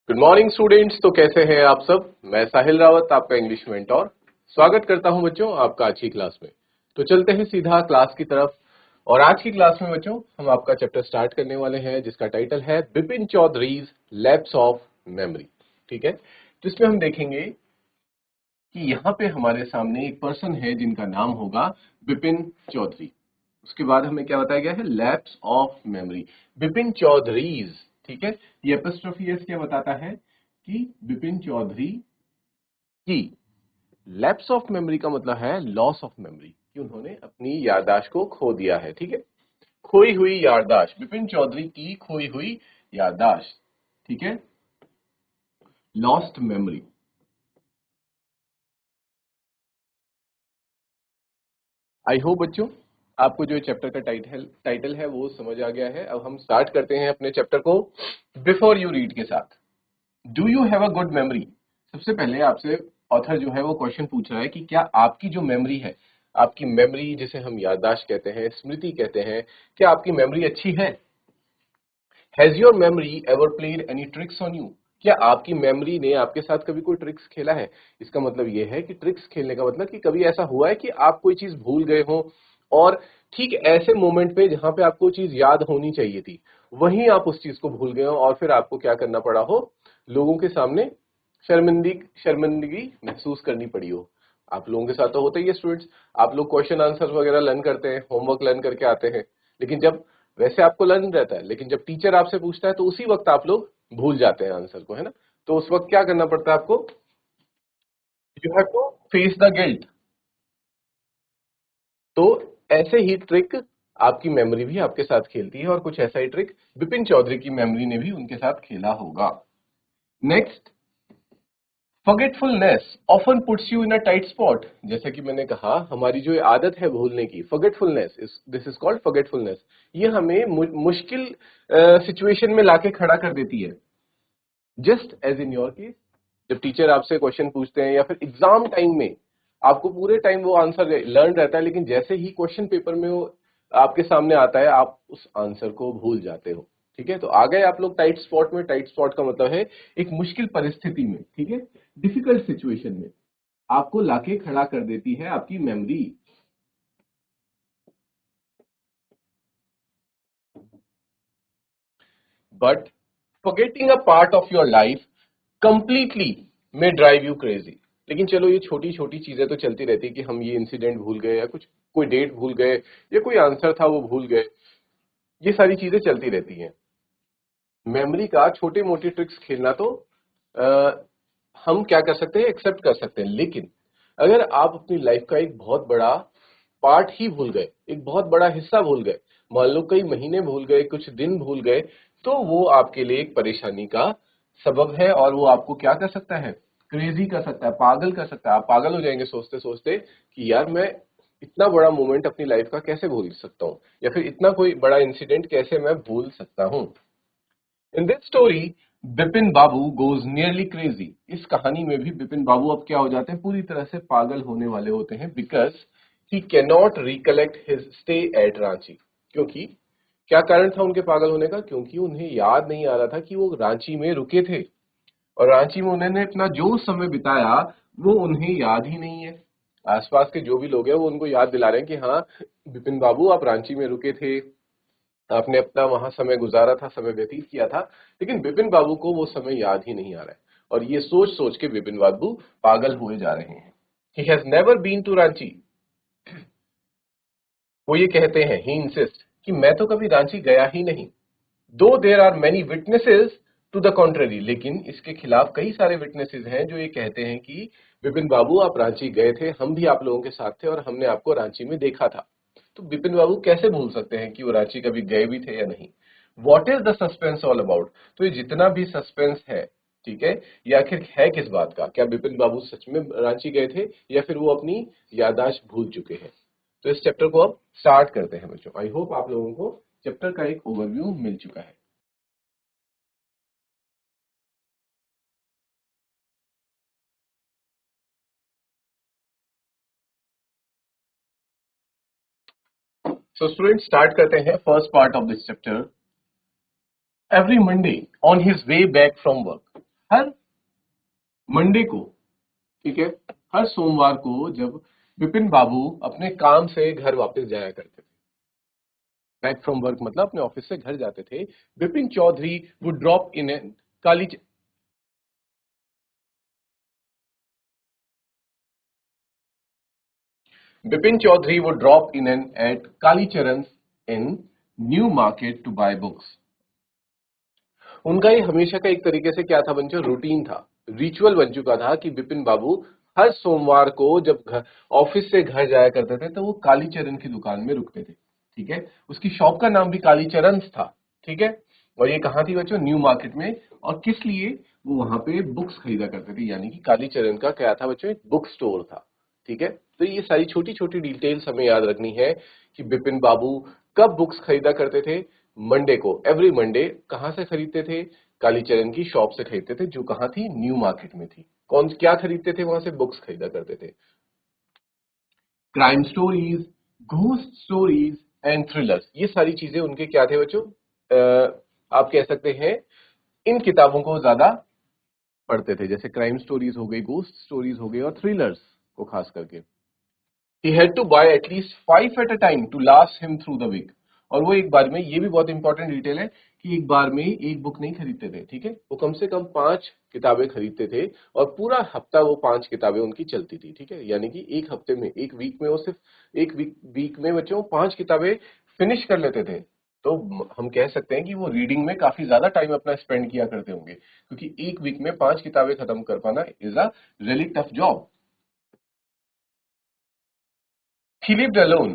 Good morning students. तो कैसे हैं आप सब। मैं साहिल रावत, आपका इंग्लिश मेंटोर, स्वागत करता हूं बच्चों आपका आज की क्लास में। तो चलते हैं सीधा क्लास की तरफ। और आज की क्लास में बच्चों हम आपका चैप्टर स्टार्ट करने वाले हैं जिसका टाइटल है Bipin Chaudhary's lapse of memory. ठीक है, तो इसमें हम देखेंगे कि यहाँ पे हमारे सामने एक पर्सन है जिनका नाम होगा बिपिन चौधरी। उसके बाद हमें क्या बताया गया है, lapse of memory, Bipin Chaudhary's. ठीक है, ये एपोस्ट्रोफी एस क्या बताता है कि बिपिन चौधरी की। लैप्स ऑफ मेमोरी का मतलब है लॉस ऑफ मेमोरी, कि उन्होंने अपनी याददाश्त को खो दिया है। ठीक है, खोई हुई याददाश्त, बिपिन चौधरी की खोई हुई याददाश्त। ठीक है, लॉस्ट मेमोरी। आई होप बच्चों आपको जो चैप्टर का टाइटल है वो समझ आ गया है। अब हम स्टार्ट करते हैं अपने चैप्टर को बिफोर यू रीड के साथ। Do you have a good memory. सबसे पहले आपसे ऑथर जो है वो क्वेश्चन पूछ रहा है कि क्या आपकी जो मेमोरी है, आपकी मेमोरी जिसे हम याददाश्त कहते हैं, स्मृति कहते हैं, क्या आपकी मेमोरी अच्छी है। Has your memory ever played any tricks on you. क्या आपकी मेमोरी ने आपके साथ कभी कोई ट्रिक्स खेला है। इसका मतलब यह है कि ट्रिक्स खेलने का मतलब कि कभी ऐसा हुआ है कि आप कोई चीज भूल गए हो और ठीक ऐसे मोमेंट पे जहां पे आपको चीज याद होनी चाहिए थी, वहीं आप उस चीज को भूल गए हो और फिर आपको क्या करना पड़ा हो, लोगों के सामने शर्मिंदगी महसूस करनी पड़ी हो। आप लोगों के साथ तो होता ही है स्टूडेंट्स। आप लोग क्वेश्चन आंसर वगैरह लर्न करते हैं, होमवर्क लर्न करके आते हैं, लेकिन जब वैसे आपको लर्न रहता है, लेकिन जब टीचर आपसे पूछता है तो उसी वक्त आप लोग भूल जाते हैं आंसर को, है ना। तो उस वक्त क्या करना पड़ता है आपको, you have to face the guilt. तो ऐसे ही ट्रिक आपकी मेमोरी भी आपके साथ खेलती है और कुछ ऐसा ही ट्रिक बिपिन चौधरी की मेमोरी ने भी उनके साथ खेला होगा। Next, forgetfulness often puts you in a tight spot. जैसे कि मैंने कहा, हमारी जो ये आदत है भूलने की, forgetfulness, this is called forgetfulness. ये हमें मुश्किल सिचुएशन में लाके खड़ा कर देती है। Just as in your case, जब टीचर आपसे क्वेश्चन पूछते हैं या फिर एग्जाम टाइम में आपको पूरे टाइम वो आंसर लर्न रहता है, लेकिन जैसे ही क्वेश्चन पेपर में वो आपके सामने आता है आप उस आंसर को भूल जाते हो। ठीक है, तो आ गए आप लोग टाइट स्पॉट में। टाइट स्पॉट का मतलब है एक मुश्किल परिस्थिति में, ठीक है, डिफिकल्ट सिचुएशन में आपको लाके खड़ा कर देती है आपकी memory. But forgetting a part of your life completely may drive you crazy। लेकिन चलो ये छोटी छोटी चीजें तो चलती रहती है कि हम ये इंसिडेंट भूल गए या कुछ कोई डेट भूल गए या कोई आंसर था वो भूल गए, ये सारी चीजें चलती रहती हैं। मेमोरी का छोटे मोटे ट्रिक्स खेलना तो आ, हम क्या कर सकते हैं, एक्सेप्ट कर सकते हैं, लेकिन अगर आप अपनी लाइफ का एक बहुत बड़ा पार्ट ही भूल गए, एक बहुत बड़ा हिस्सा भूल गए, मान लो कई महीने भूल गए, कुछ दिन भूल गए, तो वो आपके लिए एक परेशानी का सबब है और वो आपको क्या कर सकता है, क्रेजी कर सकता है, पागल कर सकता है। आप पागल हो जाएंगे सोचते सोचते कि यार मैं इतना बड़ा मोमेंट अपनी लाइफ का कैसे भूल सकता हूँ, या फिर इतना कोई बड़ा इंसिडेंट कैसे मैं भूल सकता हूँ। In this story Bipin Babu goes nearly crazy. इस कहानी में भी बिपिन बाबू अब क्या हो जाते हैं, पूरी तरह से पागल होने वाले होते हैं। Because he can not recollect his stay at Ranchi. क्योंकि क्या कारण था उनके पागल होने का, क्योंकि उन्हें याद नहीं आ रहा था कि वो रांची में रुके थे और रांची में उन्होंने अपना जो समय बिताया वो उन्हें याद ही नहीं है। आसपास के जो भी लोग हैं वो उनको याद दिला रहे हैं कि हाँ बिपिन बाबू आप रांची में रुके थे, आपने अपना वहां समय गुजारा था, समय व्यतीत किया था, लेकिन बिपिन बाबू को वो समय याद ही नहीं आ रहा है। और ये सोच सोच के बिपिन बाबू पागल हुए जा रहे हैं। He has never been to Ranchi. वो ये कहते हैं, ही इंसिस्ट, कि मैं तो कभी रांची गया ही नहीं। Though there are many witnesses to the contrary. लेकिन इसके खिलाफ कई सारे विटनेसेस हैं जो ये कहते हैं कि बिपिन बाबू आप रांची गए थे, हम भी आप लोगों के साथ थे और हमने आपको रांची में देखा था। तो बिपिन बाबू कैसे भूल सकते हैं कि वो रांची कभी गए भी थे या नहीं। What is the suspense all about. तो ये जितना भी सस्पेंस है, ठीक है, ये आखिर है किस बात का, क्या बिपिन बाबू सच में रांची गए थे या फिर वो अपनी याददाश्त भूल चुके हैं। तो इस चैप्टर को अब स्टार्ट करते हैं बच्चों। आई होप आप लोगों को चैप्टर का एक ओवरव्यू मिल चुका है। सो स्टूडेंट स्टार्ट करते हैं first part of this chapter. Every Monday on his way back from work. Her Monday को, ठीक है, हर सोमवार को जब विपिन बाबू अपने काम से घर वापस जाया करते थे, बैक फ्रॉम वर्क मतलब अपने ऑफिस से घर जाते थे, Bipin Chaudhary would drop in an काली Bipin Chaudhary would drop in at Kalicharan's in New Market to buy books. उनका ये हमेशा का एक तरीके से क्या था बच्चों, रूटीन था, रिचुअल बन चुका था कि विपिन बाबू हर सोमवार को जब ऑफिस से घर जाया करते थे तो वो कालीचरण की दुकान में रुकते थे, ठीक है। उसकी शॉप का नाम भी कालीचरण था, ठीक है। और ये कहाँ थी बच्चों, न्यू मार्केट में। और किस लिए, वो वहां पे बुक्स खरीदा करते थे, यानी कि कालीचरण का क्या था बच्चों, एक बुक स्टोर था, ठीक है। तो ये सारी छोटी छोटी डिटेल्स हमें याद रखनी है कि विपिन बाबू कब बुक्स खरीदा करते थे, मंडे को, एवरी मंडे। कहां से खरीदते थे, कालीचरण की शॉप से खरीदते थे, जो कहां थी, न्यू मार्केट में थी। कौन क्या खरीदते थे वहां से, बुक्स खरीदा करते थे। Crime stories, ghost stories and thrillers, ये सारी चीजें उनके क्या थे बच्चों, आप कह सकते हैं इन किताबों को ज्यादा पढ़ते थे, जैसे क्राइम स्टोरीज हो गई, गोस्ट स्टोरीज हो गई और थ्रिलर्स को खास करके। He had to buy at least 5 at a time to last him through the week. और वो एक बार में, ये भी बहुत इंपॉर्टेंट डिटेल है कि एक बार में एक बुक नहीं खरीदते थे, ठीक है। वो कम से कम 5 किताबें खरीदते थे और पूरा हफ्ता वो 5 किताबें उनकी चलती थी, ठीक है। यानी कि एक हफ्ते में, एक वीक में वो सिर्फ एक वीक में बच्चों 5 किताबें फिनिश कर लेते थे। तो हम कह सकते हैं कि वो रीडिंग में काफी ज्यादा टाइम अपना स्पेंड किया करते होंगे, क्योंकि एक वीक में 5 किताबें खत्म कर पाना is a really tough job. He lived alone,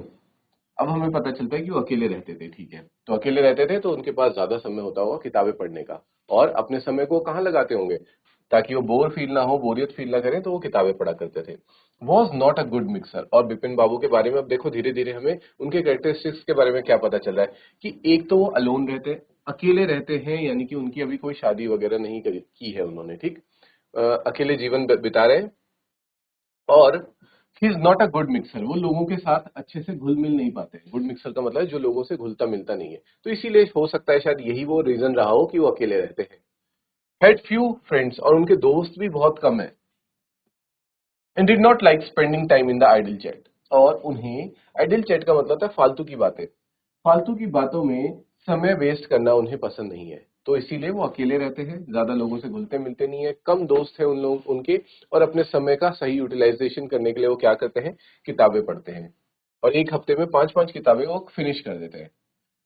अब हमें पता चलता है कि वो अकेले रहते थे, ठीक है। तो अकेले रहते थे तो उनके पास ज्यादा समय होता होगा किताबें पढ़ने का, और अपने समय को कहाँ लगाते होंगे, ताकि वो बोर फील ना हो, बोरियत फील ना करें, तो वो किताबें पढ़ा करते थे। Was not a good mixer. और बिपिन बाबू के बारे में अब देखो, धीरे धीरे हमें उनके कैरेक्टरिस्टिक्स के बारे में क्या पता चल रहा है कि एक तो वो अलोन रहते, अकेले रहते हैं, यानी कि उनकी अभी कोई शादी वगैरह नहीं की है उन्होंने, ठीक। अकेले जीवन बिता रहे हैं। और he is not a good mixer, वो लोगों के साथ अच्छे से घुल मिल नहीं पाते। गुड मिक्सर का मतलब है जो लोगों से घुलता मिलता नहीं है। तो इसीलिए हो सकता है शायद यही वो रीजन रहा हो कि वो अकेले रहते हैं। हैड फ्यू फ्रेंड्स, और उनके दोस्त भी बहुत कम है। And did not like spending time in the idle chat, और उन्हें, आइडल चैट का मतलब था फालतू की बातें, फालतू की बातों में समय वेस्ट करना उन्हें पसंद नहीं है। तो इसीलिए वो अकेले रहते हैं, ज्यादा लोगों से घुलते मिलते नहीं है, कम दोस्त हैं उन लोग उनके। और अपने समय का सही यूटिलाइजेशन करने के लिए वो क्या करते हैं, किताबें पढ़ते हैं। और एक हफ्ते में 5-5 किताबें वो फिनिश कर देते हैं।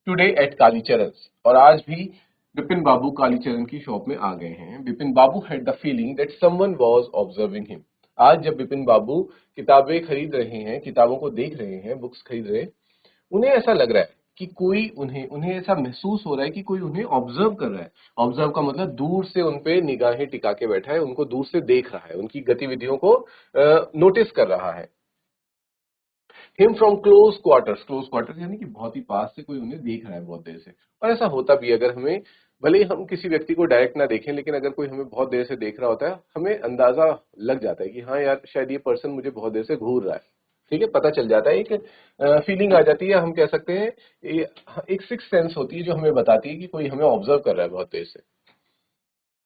टुडे एट कालीचरण, और आज भी विपिन बाबू कालीचरण की शॉप में आ गए हैं। Vipin Babu had the feeling that someone was observing him. आज जब विपिन बाबू किताबें खरीद रहे हैं, किताबों को देख रहे हैं, बुक्स खरीद रहे हैं, उन्हें ऐसा लग रहा है कि कोई उन्हें उन्हें ऐसा महसूस हो रहा है कि कोई उन्हें ऑब्जर्व कर रहा है। ऑब्जर्व का मतलब दूर से उन पे निगाहें टिका के बैठा है, उनको दूर से देख रहा है, उनकी गतिविधियों को नोटिस कर रहा है। हिम फ्रॉम क्लोज क्वार्टर्स यानी कि बहुत ही पास से कोई उन्हें देख रहा है बहुत देर से। और ऐसा होता भी है, अगर हमें, भले ही हम किसी व्यक्ति को डायरेक्ट ना देखें, लेकिन अगर कोई हमें बहुत देर से देख रहा होता है, हमें अंदाजा लग जाता है कि हाँ यार, शायद ये पर्सन मुझे बहुत देर से घूर रहा है, ठीक है। पता चल जाता है, एक फीलिंग आ जाती है, हम कह सकते हैं एक सिक्स सेंस होती है जो हमें बताती है कि कोई हमें ऑब्जर्व कर रहा है बहुत देर से।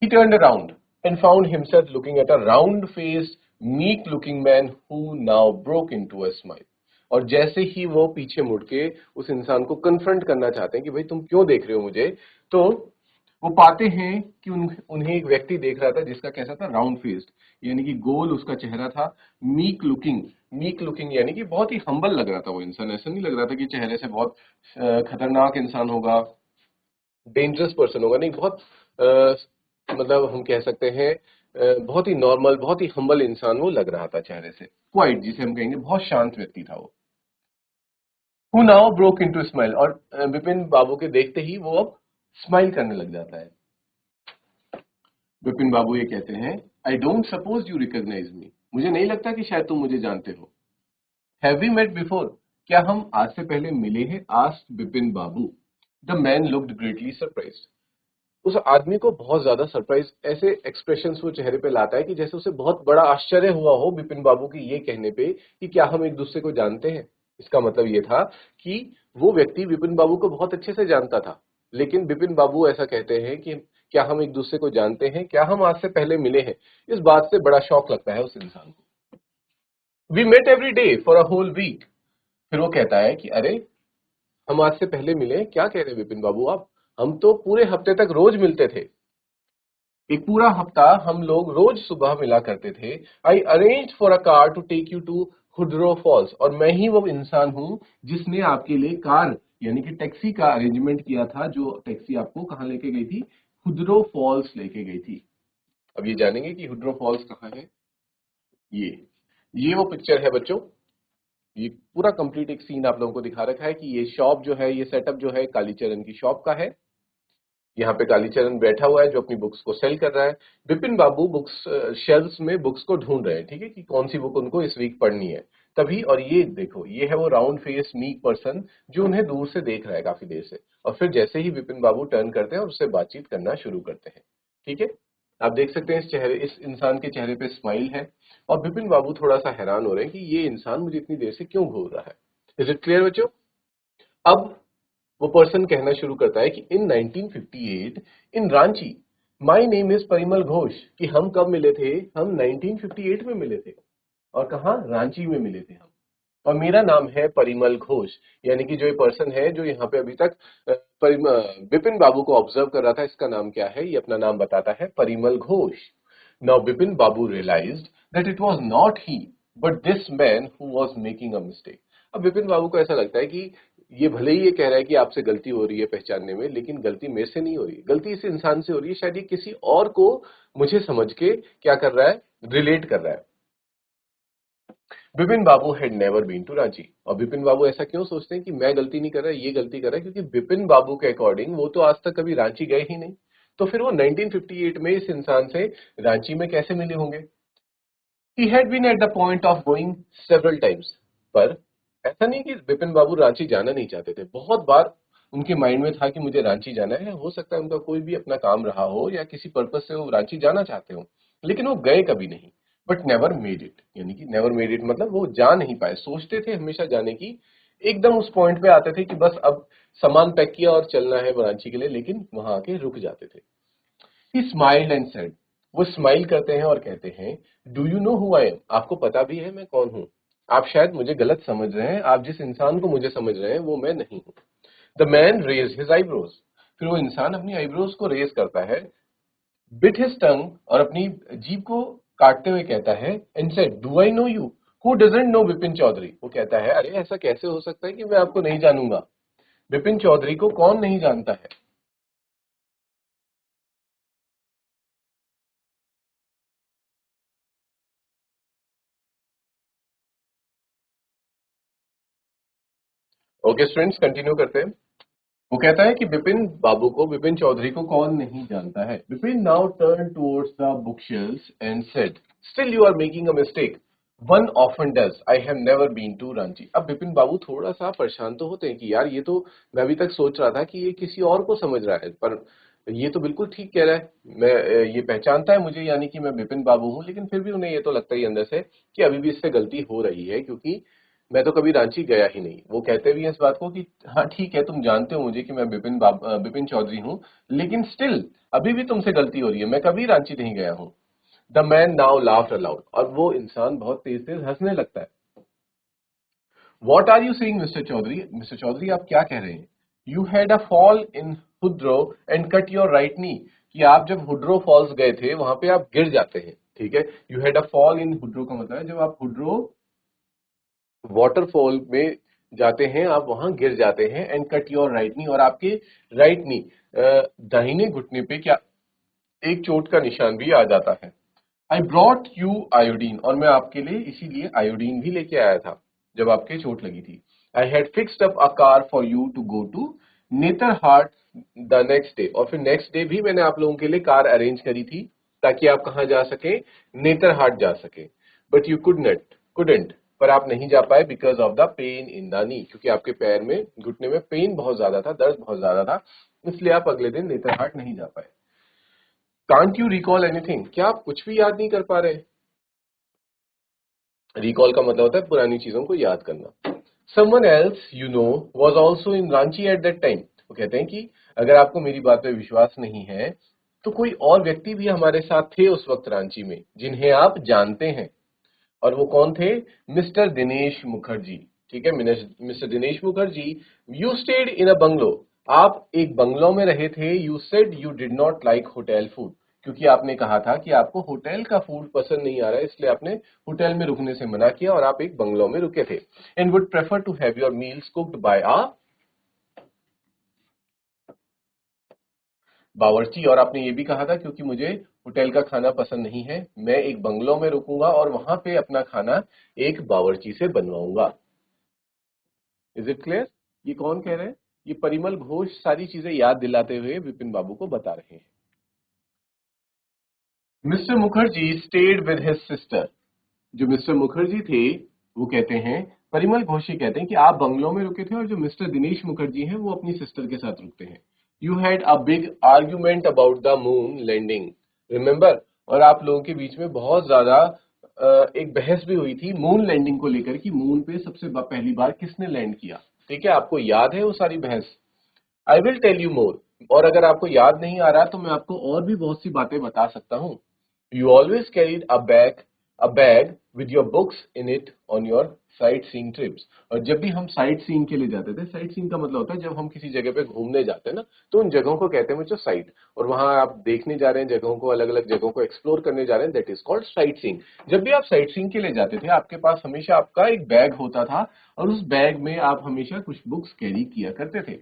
He turned around and found himself looking at a round-faced, meek-looking man who now broke into a smile. और जैसे ही वो पीछे मुड़ के उस इंसान को कन्फ्रंट करना चाहते हैं कि भाई तुम क्यों देख रहे हो मुझे, तो वो पाते हैं कि उन्हें एक व्यक्ति देख रहा था जिसका कैसा था, राउंड फेस्ड, यानी कि गोल उसका चेहरा था। मीक लुकिंग यानी कि बहुत ही हम्बल लग रहा था वो इंसान। ऐसा नहीं लग रहा था कि चेहरे से बहुत खतरनाक इंसान होगा, डेंजरस पर्सन होगा, नहीं, बहुत मतलब हम कह सकते हैं बहुत ही नॉर्मल, बहुत ही हम्बल इंसान वो लग रहा था चेहरे से। क्वाइट जिसे हम कहेंगे, बहुत शांत व्यक्ति था वो। Who now broke into smile, और विपिन बाबू के देखते ही वो अब स्माइल करने लग जाता है। विपिन बाबू ये कहते हैं, I don't suppose you recognise me, मुझे नहीं लगता कि शायद तुम मुझे जानते हो। हैव वी मेट बिफोर, क्या हम आज से पहले मिले हैं, asked Vipin Babu. The man looked greatly surprised, उस आदमी को बहुत ज्यादा सरप्राइज, ऐसे एक्सप्रेशंस वो चेहरे पे लाता है कि जैसे उसे बहुत बड़ा आश्चर्य हुआ हो विपिन बाबू की ये कहने पे कि क्या हम एक दूसरे को जानते हैं। इसका मतलब ये था कि वो व्यक्ति विपिन बाबू को बहुत अच्छे से जानता था, लेकिन विपिन बाबू ऐसा कहते हैं कि क्या हम एक दूसरे को जानते हैं, क्या हम आज से पहले मिले हैं, इस बात से बड़ा शौक लगता है उस इंसान को। We met every day for a whole week. फिर वो कहता है कि अरे हम आज से पहले मिले, क्या कह रहे हैं विपिन बाबू आप, हम तो पूरे हफ्ते तक रोज मिलते थे, एक पूरा हफ्ता हम लोग रोज सुबह मिला करते थे। I arrange for a car to take you to Hundru Falls, और मैं ही वो इंसान हूं जिसने आपके लिए कार यानी कि टैक्सी का अरेंजमेंट किया था, जो टैक्सी आपको कहां लेके गई थी, हुड्रो फॉल्स लेके गई थी। अब ये जानेंगे कि हुड्रो फॉल्स कहाँ है। ये वो पिक्चर है बच्चों, ये पूरा कंप्लीट एक सीन आप लोगों को दिखा रखा है कि ये शॉप जो है, ये सेटअप जो है कालीचरण की शॉप का है। यहाँ पे कालीचरण बैठा हुआ है जो अपनी बुक्स को सेल कर रहा है। विपिन बाबू बुक्स शेल्फ्स में बुक्स को ढूंढ रहे हैं, ठीक है, कि कौन सी बुक उनको इस वीक पढ़नी है। तभी, और ये देखो, ये है वो राउंड फेस मीक पर्सन जो उन्हें दूर से देख रहा है काफी देर से, और फिर जैसे ही विपिन बाबू टर्न करते हैं और उससे बातचीत करना शुरू करते हैं। ठीक है, आप देख सकते हैं इस इंसान के चेहरे पे स्माइल है, और विपिन बाबू थोड़ा सा हैरान हो रहे हैं कि ये इंसान मुझे इतनी देर से क्यों घूर रहा है। इज इट क्लियर बच्चों? अब वो पर्सन कहना शुरू करता है कि in 1958 in Ranchi, my name is Parimal Ghosh, कि हम कब मिले थे, हम 1958 में मिले थे, और कहा, रांची में मिले थे हम, और मेरा नाम है परिमल घोष। यानी कि जो ये पर्सन है जो यहाँ पे अभी तक विपिन बाबू को ऑब्जर्व कर रहा था, इसका नाम क्या है, ये अपना नाम बताता है, Parimal Ghosh. Now Bipin babu realised that it was not he but this man who was making a mistake. अब विपिन बाबू को ऐसा लगता है कि ये भले ही ये कह रहा है कि आपसे गलती हो रही है पहचानने में, लेकिन गलती मेरे से नहीं हो रही, गलती इस इंसान से हो रही है, शायद ये किसी और को मुझे समझ के क्या कर रहा है, रिलेट कर रहा है। Vipin Babu had never been to Ranchi. और विपिन बाबू ऐसा क्यों सोचते हैं कि मैं गलती नहीं कर रहा, ये गलती कर रहा है, क्योंकि विपिन बाबू के अकॉर्डिंग वो तो आज तक कभी रांची गए ही नहीं, तो फिर वो 1958 में इस इंसान से रांची में कैसे मिले होंगे। He had been at the point of going several times, पर ऐसा नहीं कि विपिन बाबू रांची जाना नहीं चाहते थे, बहुत बार उनके माइंड में था कि मुझे रांची जाना है, हो सकता है उनका कोई भी अपना काम रहा हो या किसी पर्पज से वो रांची जाना चाहते हो, लेकिन वो गए कभी नहीं। बट नेवर मेड इट, यानी कि नेवर मेड इट मतलब वो जा नहीं पाए, सोचते थे हमेशा जाने की, एकदम उस पॉइंट पे आते थे कि बस अब सामान पैक किया और चलना है रांची के लिए, लेकिन वहां आके रुक जाते थे। He smiled and said, वो स्माइल करते हैं और कहते हैं, do you know who I am, आपको पता भी है मैं कौन हूं, आप शायद मुझे गलत समझ रहे हैं, आप जिस इंसान को मुझे समझ रहे हैं वो मैं नहीं हूं। The man raise his eyebrows, फिर वो इंसान अपनी आईब्रोज को रेज करता है, बिट हिज टंग, और अपनी जीभ को काटते हुए कहता है, and said, do I know you, who doesn't know Bipin Chaudhary, वो कहता है, अरे ऐसा कैसे हो सकता है कि मैं आपको नहीं जानूंगा, विपिन चौधरी को कौन नहीं जानता है। ओके स्टूडेंट्स, कंटिन्यू करते हैं। वो कहता है कि विपिन बाबू को, विपिन चौधरी को कौन नहीं जानता है। Vipin now turn towards the bookshelfs and said, still you are making a mistake, one often does, I have never been to Ranchi. अब विपिन बाबू थोड़ा सा परेशान तो होते हैं कि यार ये तो, मैं अभी तक सोच रहा था कि ये किसी और को समझ रहा है, पर ये तो बिल्कुल ठीक कह रहा है, मैं ये पहचानता है मुझे, यानी कि मैं विपिन बाबू हूं, लेकिन फिर भी उन्हें ये तो लगता ही अंदर से कि अभी भी इससे गलती हो रही है, क्योंकि मैं तो कभी रांची गया ही नहीं। वो कहते भी हैं इस बात को कि हाँ ठीक है, तुम जानते हो मुझे कि मैं विपिन चौधरी हूँ, लेकिन स्टिल अभी भी तुमसे गलती हो रही है, मैं कभी रांची नहीं गया हूँ। The man now laughed aloud, और वो इंसान बहुत तेज तेज हंसने लगता है। What are you saying mister Chaudhary, mister Chaudhary आप क्या कह रहे हैं। You had a fall in Hundru and cut your right knee, कि आप जब हुड्रो फॉल्स गए थे वहां पे आप गिर जाते हैं, ठीक है। You had a fall in Hundru का मतलब है जब आप हुड्रो वाटरफॉल में जाते हैं, आप वहां गिर जाते हैं, एंड कट योर राइट नी, और आपके राइट नी दाहिने घुटने पे क्या एक चोट का निशान भी आ जाता है। आई ब्रॉट यू आयोडीन, और मैं आपके लिए इसीलिए आयोडीन भी लेके आया था जब आपके चोट लगी थी। I had fixed up a car for you to go to Netarhat the next day, और फिर नेक्स्ट डे भी मैंने आप लोगों के लिए कार अरेंज करी थी ताकि आप कहां जा सके, नेतरहाट जा सके। बट यू कुडेंट, पर आप नहीं जा पाए, because of the pain in the knee, क्योंकि आपके पैर में, घुटने में पेन बहुत ज्यादा था, दर्द बहुत ज्यादा था, इसलिए आप अगले दिन नेतरहाट नहीं जा पाए। कांट यू रिकॉल एनीथिंग, क्या आप कुछ भी याद नहीं कर पा रहे। रिकॉल का मतलब होता है पुरानी चीजों को याद करना। Someone else you know was also in Ranchi at that time, वो कहते हैं कि अगर आपको मेरी बात पे विश्वास नहीं है, तो कोई और व्यक्ति भी हमारे साथ थे उस वक्त रांची में जिन्हें आप जानते हैं, और वो कौन थे? मिस्टर दिनेश मुखर्जी। ठीक है, mister Dinesh Mukherjee, you stayed in a bungalow. आप एक बंगलो में रहे थे। You said you did not like hotel food, क्योंकि आपने कहा था कि आपको होटल का फूड पसंद नहीं आ रहा है, इसलिए आपने होटल में रुकने से मना किया और आप एक बंगलो में रुके थे। And would prefer to have your meals cooked by a bawarchi. और आपने ये भी कहा था क्योंकि मुझे होटल का खाना पसंद नहीं है, मैं एक बंगलो में रुकूंगा और वहां पे अपना खाना एक बावर्ची से बनवाऊंगा। Is it clear? ये कौन कह रहे हैं? ये परिमल घोष सारी चीजें याद दिलाते हुए विपिन बाबू को बता रहे हैं। Mister Mukherjee stayed with his sister. जो मिस्टर मुखर्जी थे वो कहते हैं, परिमल घोष ये कहते हैं कि आप बंगलो में रुके थे और जो मिस्टर दिनेश मुखर्जी हैं वो अपनी सिस्टर के साथ रुकते हैं। You had a big argument about the moon landing, remember? और आप लोगों के बीच में बहुत ज्यादा एक बहस भी हुई थी मून लैंडिंग को लेकर कि मून पे सबसे पहली बार किसने लैंड किया। ठीक है, आपको याद है वो सारी बहस? I will tell you more. और अगर आपको याद नहीं आ रहा तो मैं आपको और भी बहुत सी बातें बता सकता हूँ। You always carried a bag with your books in it on your sightseeing trips। और जब भी हम साइट सीइंग के लिए जाते थे, साइट सीइंग का मतलब होता है जब हम किसी जगह पे घूमने जाते हैं ना, तो उन जगहों को कहते हैं बच्चों साइट। और वहां आप देखने जा रहे हैं जगहों को, अलग अलग जगहों को एक्सप्लोर करने जा रहे हैं, that is called sight seeing. जब भी आप साइट सीइंग के लिए जाते थे आपके पास हमेशा आपका एक बैग होता था, और उस बैग में आप हमेशा कुछ बुक्स कैरी किया करते थे।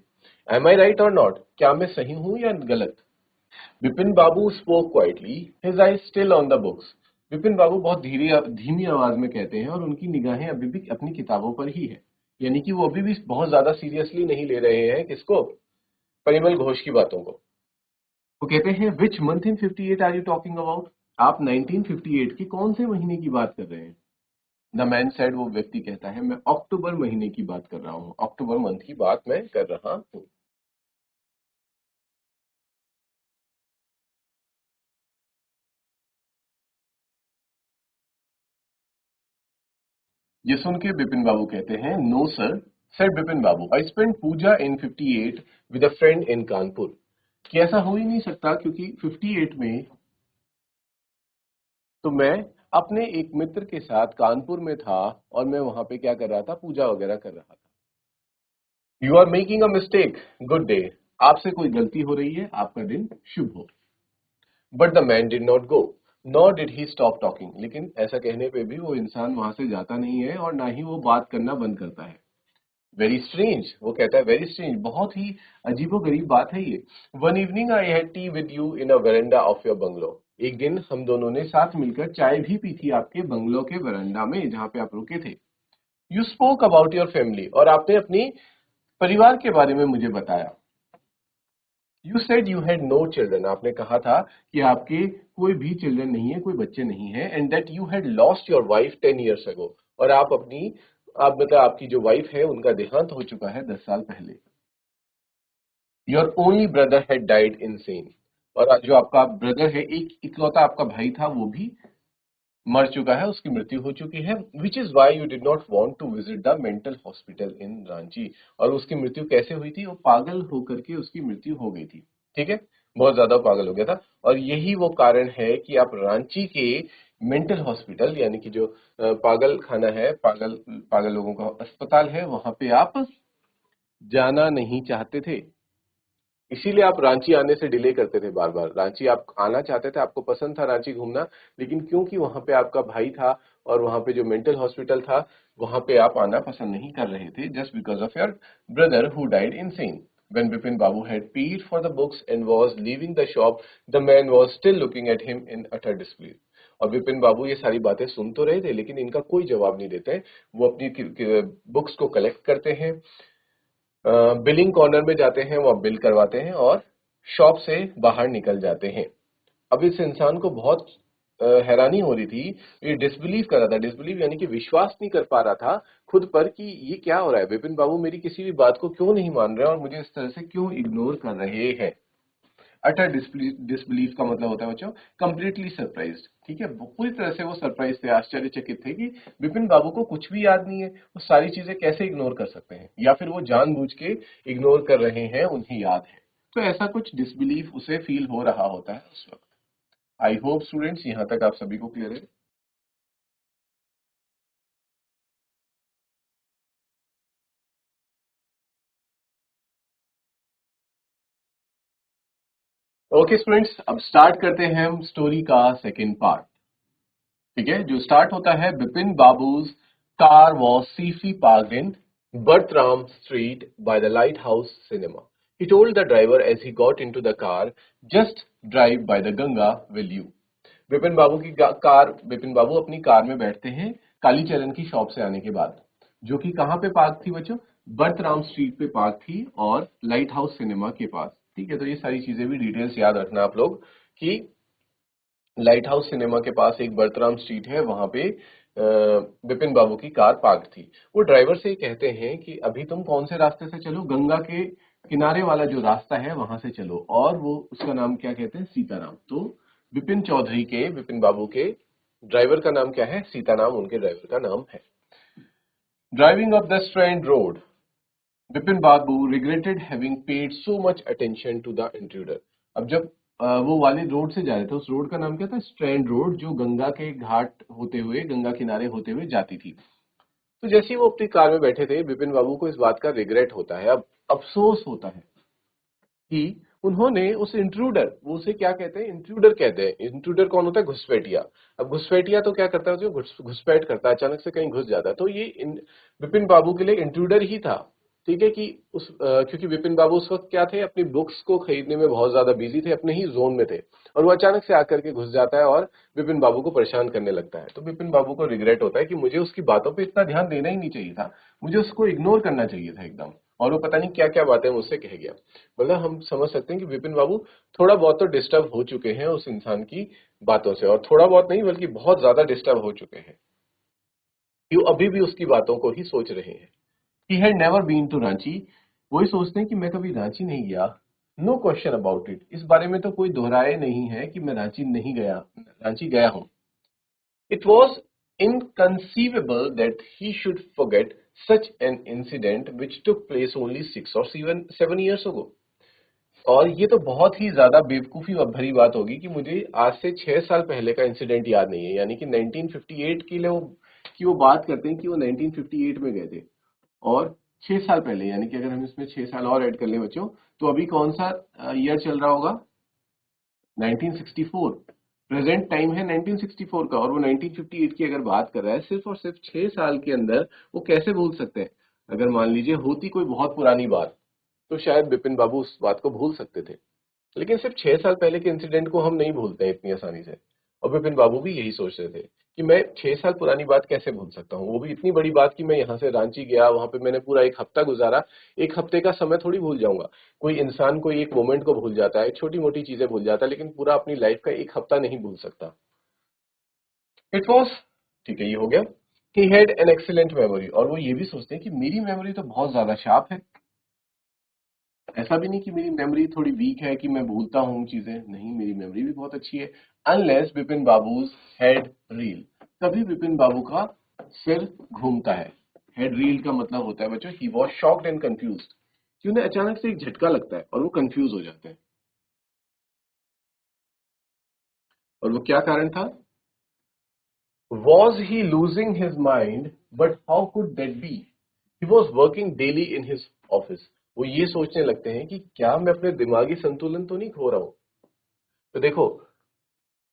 Am I right or not? क्या मैं सही हूं या गलत? Vipin Babu spoke quietly, his eyes still on the books. Vipin Babu बहुत धीमी आवाज में कहते हैं और उनकी निगाहें अभी भी अपनी किताबों पर ही है। यानी कि वो अभी भी बहुत ज्यादा सीरियसली नहीं ले रहे हैं किसको? परिमल घोष की बातों को। वो कहते हैं, which month in 58 are you talking about? आप 1958 के कौन से महीने की बात कर रहे हैं? द मैन सेड, वो व्यक्ति कहता है, मैं अक्टूबर महीने की बात कर रहा हूँ, अक्टूबर मंथ की बात मैं कर रहा हूँ। ये सुन के बिपिन बाबू कहते हैं, no sir, said Bipin babu, I spend Puja in 58 with a friend in Kanpur. कि ऐसा हो ही नहीं सकता क्योंकि 58 में तो मैं अपने एक मित्र के साथ कानपुर में था और मैं वहां पे क्या कर रहा था? पूजा वगैरह कर रहा था। You are making a mistake, good day. आपसे कोई गलती हो रही है, आपका दिन शुभ हो। But the man did not go, nor did he stop talking. लेकिन ऐसा कहने पे भी वो इंसान वहां से जाता नहीं है और ना ही वो बात करना बंद करता है। वेरी स्ट्रेंज, वो कहता है, वेरी स्ट्रेंज, बहुत ही अजीबोगरीब बात है ये। One evening I had T with you in a veranda of your bungalow. एक दिन हम दोनों ने साथ मिलकर चाय भी पी थी आपके बंगलो के वरांडा में जहां पे आप रुके थे। You spoke about your family, और आपने अपनी परिवार के बारे में मुझे बताया। You said you had no children, आपने कहा था कि आपके कोई भी चिल्ड्रन नहीं है, कोई बच्चे नहीं है। And that you had lost your wife 10 years ago, और आप मतलब आपकी जो वाइफ है उनका देहांत हो चुका है 10 साल पहले। Your only brother had died insane, और जो आपका ब्रदर है, एक इकलौता आपका भाई था, वो भी मर चुका है, उसकी मृत्यु हो चुकी है। Which is why you did not want to visit the mental hospital in Ranchi. और उसकी मृत्यु कैसे हुई थी? वो पागल होकर के उसकी मृत्यु हो गई थी। ठीक है, बहुत ज्यादा पागल हो गया था, और यही वो कारण है कि आप रांची के मेंटल हॉस्पिटल, यानी कि जो पागल खाना है, पागल पागल लोगों का अस्पताल है, वहां पे आप जाना नहीं चाहते थे। इसीलिए आप रांची आने से डिले करते थे बार बार। रांची आप आना चाहते थे, आपको पसंद था रांची घूमना, लेकिन क्योंकि वहां पे आपका भाई था और वहां पे जो मेंटल हॉस्पिटल था, वहां पे आप आना पसंद नहीं कर रहे थे, just because of your brother who died insane. When Bipin Babu had paid for the books and was leaving the shop, the man was still looking at him in utter disbelief। और विपिन बाबू ये सारी बातें सुन तो रहे थे लेकिन इनका कोई जवाब नहीं देते। वो अपनी बुक्स को कलेक्ट करते हैं, बिलिंग कॉर्नर में जाते हैं, वो बिल करवाते हैं और शॉप से बाहर निकल जाते हैं। अब इस इंसान को बहुत हैरानी हो रही थी, ये डिसबिलीव कर रहा था। डिसबिलीव यानी कि विश्वास नहीं कर पा रहा था खुद पर कि ये क्या हो रहा है, विपिन बाबू मेरी किसी भी बात को क्यों नहीं मान रहे हैं और मुझे इस तरह से क्यों इग्नोर कर रहे हैं। अटर डिसबिलीव का मतलब होता है बच्चों कंप्लीटली सरप्राइज्ड। ठीक है, वो पूरी तरह से वो सरप्राइज थे, आश्चर्यचकित थे कि विपिन बाबू को कुछ भी याद नहीं है, वो सारी चीजें कैसे इग्नोर कर सकते हैं, या फिर वो जानबूझ के इग्नोर कर रहे हैं, उन्हें याद है। तो ऐसा कुछ डिसबिलीफ उसे फील हो रहा होता है उस वक्त। आई होप स्टूडेंट्स यहां तक आप सभी को क्लियर है। ओके स्टूडेंट्स, अब स्टार्ट करते हैं हम स्टोरी का सेकेंड पार्ट। ठीक है, जो स्टार्ट होता है, Bipin Babu's car was safely parked in Bertram street by the Lighthouse cinema. He told the driver as he got into the car, just drive by the Ganga, will you? Vipin Babu की car, Vipin बाबू अपनी car में बैठते हैं कालीचरण की shop से आने के बाद, जो कि कहां पे पार्क थी बच्चों? बर्थराम स्ट्रीट पे पार्क थी और लाइट हाउस सिनेमा के पास। ठीक है, तो ये सारी चीजें भी डिटेल्स याद रखना आप लोग कि लाइट हाउस सिनेमा के पास एक बर्थराम स्ट्रीट है, वहां पे विपिन बाबू की कार पार्क थी। वो ड्राइवर से कहते हैं कि अभी तुम कौन से रास्ते से चलो, गंगा के किनारे वाला जो रास्ता है वहां से चलो, और वो उसका नाम क्या कहते हैं? सीताराम। तो विपिन चौधरी के, विपिन बाबू के ड्राइवर का नाम क्या है? सीताराम उनके ड्राइवर का नाम है। Driving up the Strand Road, Bipin babu regretted having paid so much attention to the intruder. अब जब वो वाली रोड से जा रहे थे, उस रोड का नाम क्या था? स्ट्रैंड रोड, जो गंगा के घाट होते हुए, गंगा किनारे होते हुए जाती थी। तो जैसे ही वो अपनी कार में बैठे थे, विपिन बाबू को इस बात का रिग्रेट होता है, अब अफसोस होता है कि उन्होंने उस इंट्रूडर, वो उसे क्या कहते हैं? इंट्रूडर कहते हैं। इंट्रूडर कौन होता है? घुसपैठिया। अब घुसपैठिया तो क्या करता है? जो घुसपैठ करता है, अचानक से कहीं घुस जाता है, तो ये विपिन बाबू के लिए इंट्रूडर ही था। ठीक है कि क्योंकि विपिन बाबू उस वक्त क्या थे? अपनी बुक्स को खरीदने में बहुत ज्यादा बिजी थे, अपने ही जोन में थे, और वो अचानक से आकर के घुस जाता है और विपिन बाबू को परेशान करने लगता है। तो विपिन बाबू को रिग्रेट होता है कि मुझे उसकी बातों पे इतना ध्यान देना ही नहीं चाहिए था, मुझे उसको इग्नोर करना चाहिए था एकदम, और वो पता नहीं क्या क्या बातें मुझसे कह गया। मतलब हम समझ सकते हैं कि विपिन बाबू थोड़ा बहुत तो डिस्टर्ब हो चुके हैं उस इंसान की बातों से, और थोड़ा बहुत नहीं बल्कि बहुत ज्यादा डिस्टर्ब हो चुके हैं कि वो अभी भी उसकी बातों को ही सोच रहे हैं। He had never been to Ranchi. वही सोचते हैं कि मैं कभी रांची नहीं गया। नो क्वेश्चन अबाउट इट, इस बारे में तो कोई दोहराए नहीं है कि मैं रांची नहीं गया, रांची गया हूं। It was inconceivable that he should forget such an incident which took place only 6 or 7 years ago। और ये तो बहुत ही ज्यादा बेवकूफी भरी बात होगी कि मुझे आज से 6 साल पहले का इंसिडेंट याद नहीं है, यानी कि 1958 के लिए वो बात करते हैं कि वो 1958 में गए थे, और 6 साल पहले, यानी कि अगर हम इसमें 6 साल और ऐड कर लें बच्चों, तो अभी कौन सा ईयर चल रहा होगा? 1964। प्रेजेंट टाइम है 1964 का, और वो 1958 की अगर बात कर रहा है, सिर्फ और सिर्फ 6 साल के अंदर वो कैसे भूल सकते हैं? अगर मान लीजिए होती कोई बहुत पुरानी बात, तो शायद बिपिन बाबू उस बात को भूल सकते थे, लेकिन सिर्फ 6 साल पहले के इंसिडेंट को हम नहीं भूलते हैं इतनी आसानी से। और विपिन बाबू भी यही सोच रहे थे कि मैं 6 साल पुरानी बात कैसे भूल सकता हूँ, वो भी इतनी बड़ी बात कि मैं यहाँ से रांची गया, वहां पे मैंने पूरा एक हफ्ता गुजारा। एक हफ्ते का समय थोड़ी भूल जाऊंगा। कोई इंसान कोई एक मोमेंट को भूल जाता है, छोटी मोटी चीजें भूल जाता है, लेकिन पूरा अपनी लाइफ का एक हफ्ता नहीं भूल सकता। इट वॉज, ठीक है, ये हो गया। He had an excellent memory, और वो ये भी सोचते हैं कि मेरी मेमोरी तो बहुत ज्यादा शार्प है। ऐसा भी नहीं कि मेरी मेमोरी थोड़ी वीक है कि मैं भूलता हूँ चीजें, नहीं, मेरी मेमोरी भी बहुत अच्छी है। Unless Vipin babus head reel, कभी विपिन बाबू का सिर घूमता है। हेड रील का मतलब होता है बच्चों, he was shocked and confused, कि उन्हें अचानक से एक झटका लगता है और वो कंफ्यूज हो जाते हैं। और वो क्या कारण था? Was he losing his mind, but how could that be? He was working daily in his office. वो ये सोचने लगते हैं कि क्या मैं अपने दिमागी संतुलन तो नहीं खो रहा हूं? तो देखो,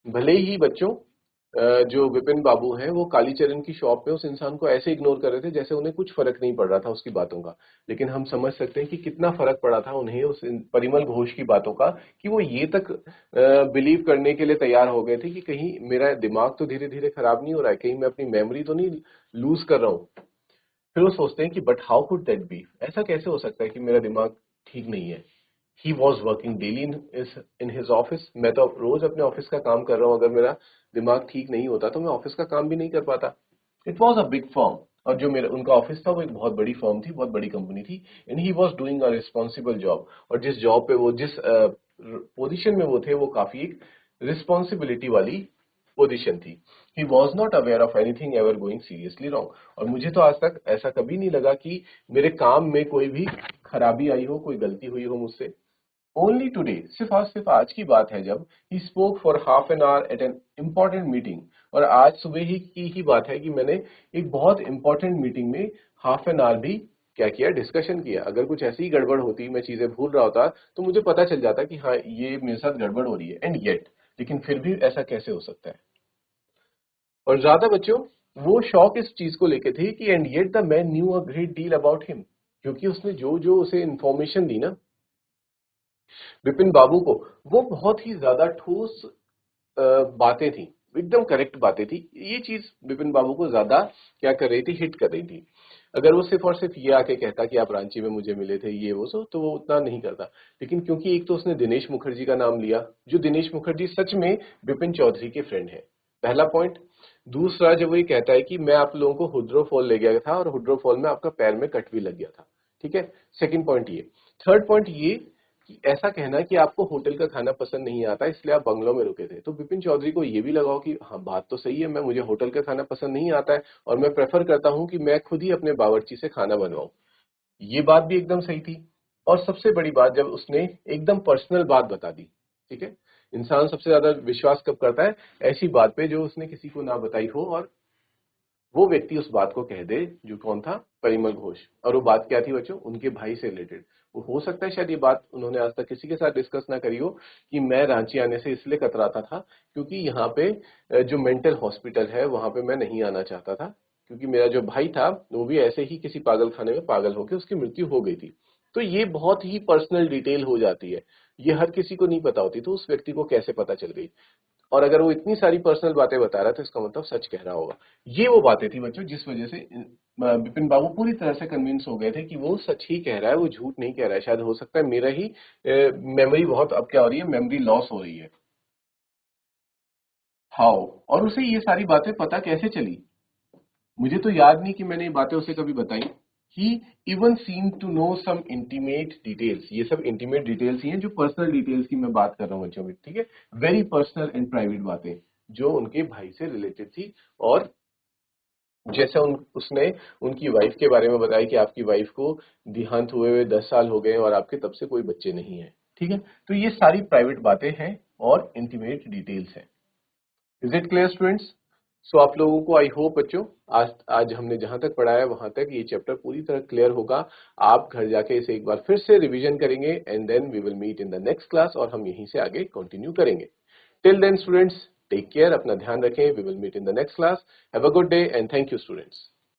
भले ही बच्चों जो विपिन बाबू हैं वो कालीचरण की शॉप पे उस इंसान को ऐसे इग्नोर कर रहे थे जैसे उन्हें कुछ फर्क नहीं पड़ रहा था उसकी बातों का, लेकिन हम समझ सकते हैं कि कितना फर्क पड़ा था उन्हें उस परिमल घोष की बातों का, कि वो ये तक बिलीव करने के लिए तैयार हो गए थे कि कहीं मेरा दिमाग तो धीरे धीरे खराब नहीं हो रहा है, कहीं मैं अपनी मेमोरी तो नहीं लूज कर रहा हूँ। फिर वो सोचते हैं कि but how could that be, ऐसा कैसे हो सकता है कि मेरा दिमाग ठीक नहीं है। ही was working daily in his office, मैं तो रोज अपने ऑफिस का काम कर रहा हूँ, अगर मेरा दिमाग ठीक नहीं होता तो मैं ऑफिस का काम भी नहीं कर पाता। It was a big firm, और जो मेरा उनका ऑफिस था वो एक बहुत बड़ी फर्म थी, बहुत बड़ी कंपनी थी। And he was doing a responsible job, और जिस जॉब पे वो, जिस पोजीशन में वो थे, वो काफी एक रिस्पॉन्सिबिलिटी वाली पोजीशन थी। He was not aware of anything ever going seriously wrong, और मुझे तो आज तक ऐसा कभी नहीं लगा कि मेरे काम में कोई भी खराबी आई हो, कोई गलती हुई हो मुझसे। ओनली टुडे, सिर्फ आज की बात है, जब he spoke for half an hour at an important meeting. और आज सुबह ही बात है कि मैंने एक बहुत इंपॉर्टेंट मीटिंग में हाफ एन आवर भी क्या किया, डिस्कशन किया। अगर कुछ ऐसी ही गड़बड़ होती, मैं चीजें भूल रहा होता, तो मुझे पता चल जाता कि हाँ ये मेरे साथ गड़बड़ हो रही है। एंड येट, लेकिन फिर भी ऐसा कैसे हो सकता है। और ज्यादा बच्चों, वो शौक इस चीज को लेके थे कि and yet the man new a great deal about him, क्योंकि उसने जो जो उसे इंफॉर्मेशन दी ना विपिन बाबू को, वो बहुत ही ज्यादा ठोस बातें थी, एकदम करेक्ट बातें थी। ये चीज विपिन बाबू को ज्यादा क्या कर रही थी, हिट कर रही थी। अगर वो सिर्फ और सिर्फ ये आके कहता कि आप रांची में मुझे मिले थे ये वो सो, तो वो उतना नहीं करता। लेकिन क्योंकि एक तो उसने दिनेश मुखर्जी का नाम लिया, जो दिनेश मुखर्जी सच में विपिन चौधरी के फ्रेंड है, पहला पॉइंट। दूसरा, जब वो ये कहता है कि मैं आप लोगों को हुड्रो फॉल ले गया था और हुड्रो फॉल में आपका पैर में कट भी लग गया था, ठीक है, सेकंड पॉइंट ये। थर्ड पॉइंट ये कि ऐसा कहना कि आपको होटल का खाना पसंद नहीं आता इसलिए आप बंगलों में रुके थे, तो विपिन चौधरी को ये भी लगाओ कि हाँ बात तो सही है, मैं मुझे होटल का खाना पसंद नहीं आता है और मैं प्रेफर करता हूं कि मैं खुद ही अपने बावर्ची से खाना बनवाऊं। ये बात भी एकदम सही थी। और सबसे बड़ी बात, जब उसने एकदम पर्सनल बात बता दी, ठीक है, इंसान सबसे ज्यादा विश्वास कब करता है, ऐसी बात पे जो उसने किसी को ना बताई हो और वो व्यक्ति उस बात को कह दे, जो कौन था, परिमल घोष। और वो बात क्या थी बच्चों, उनके भाई से रिलेटेड। वो हो सकता है शायद ये बात उन्होंने आज तक किसी के साथ डिस्कस ना करी हो कि मैं रांची आने से इसलिए कतराता था क्योंकि यहाँ पे जो मेंटल हॉस्पिटल है वहां पे मैं नहीं आना चाहता था, क्योंकि मेरा जो भाई था वो भी ऐसे ही किसी पागल खाने में पागल होकर उसकी मृत्यु हो गई थी। तो ये बहुत ही पर्सनल डिटेल हो जाती है, ये हर किसी को नहीं पता होती, तो उस व्यक्ति को कैसे पता चल गई। और अगर वो इतनी सारी पर्सनल बातें बता रहा है तो इसका मतलब सच कह रहा होगा। ये वो बातें थी बच्चों जिस वजह से विपिन बाबू पूरी तरह से कन्विंस हो गए थे कि वो सच ही कह रहा है, वो झूठ नहीं कह रहा है। शायद हो सकता है मेरा ही मेमोरी बहुत अब क्या हो रही है, मेमोरी लॉस हो रही है। हाउ, और उसे ये सारी बातें पता कैसे चली, मुझे तो याद नहीं कि मैंने ये बातें उसे कभी बताई। He even seem to know some intimate details, ये सब इंटीमेट डिटेल्स ही हैं, जो पर्सनल डिटेल्स की मैं बात कर रहा हूँ बच्चों में, ठीक है, वेरी पर्सनल एंड प्राइवेट बातें जो उनके भाई से रिलेटेड थी। और जैसे उसने उनकी वाइफ के बारे में बताया कि आपकी वाइफ को देहांत हुए हुए 10 साल हो गए और आपके तब से कोई बच्चे नहीं है, ठीक है। तो ये सारी प्राइवेट बातें हैं और इंटीमेट डिटेल्स हैं। Is it clear students? So आप लोगों को आई होप बच्चों, आज आज हमने जहां तक पढ़ा है वहां तक ये चैप्टर पूरी तरह क्लियर होगा। आप घर जाके इसे एक बार फिर से रिवीजन करेंगे and then we will meet in the next class, और हम यहीं से आगे कंटिन्यू करेंगे। Till then students, take care, अपना ध्यान रखें। We will meet in the next class. Have a good day and thank you students.